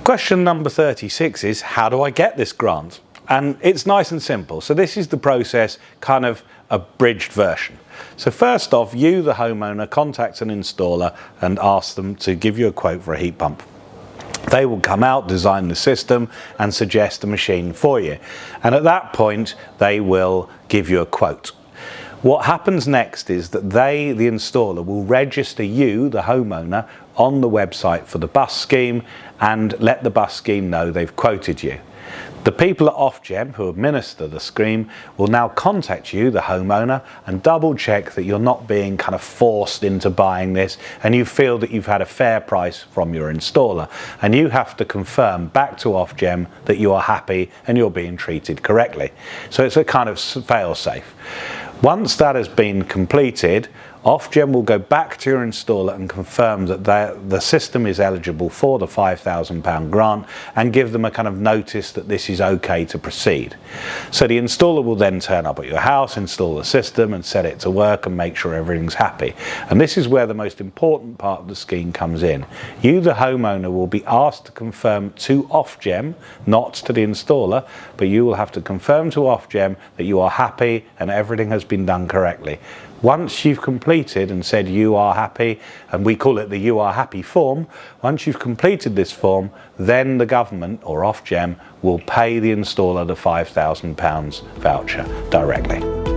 Question number 36 is, how do I get this grant? And it's nice and simple. So this is the process, kind of abridged version. So first off, you, the homeowner, contact an installer and ask them to give you a quote for a heat pump. They will come out, design the system and suggest a machine for you. And at that point, they will give you a quote. What happens next is that they, the installer, will register you, the homeowner, on the website for the bus scheme and let the bus scheme know they've quoted you. The people at Ofgem, who administer the scheme, will now contact you, the homeowner, and double check that you're not being kind of forced into buying this and you feel that you've had a fair price from your installer. And you have to confirm back to Ofgem that you are happy and you're being treated correctly. So it's a kind of fail-safe. Once that has been completed, Ofgem will go back to your installer and confirm that the system is eligible for the £5,000 grant and give them a kind of notice that this is okay to proceed. So the installer will then turn up at your house, install the system and set it to work and make sure everything's happy. And this is where the most important part of the scheme comes in. You, the homeowner, will be asked to confirm to Ofgem, not to the installer, but you will have to confirm to Ofgem that you are happy and everything has been done correctly. Once you've completed and said you are happy, and we call it the You Are Happy form, once you've completed this form, then the government or Ofgem will pay the installer the £5,000 voucher directly.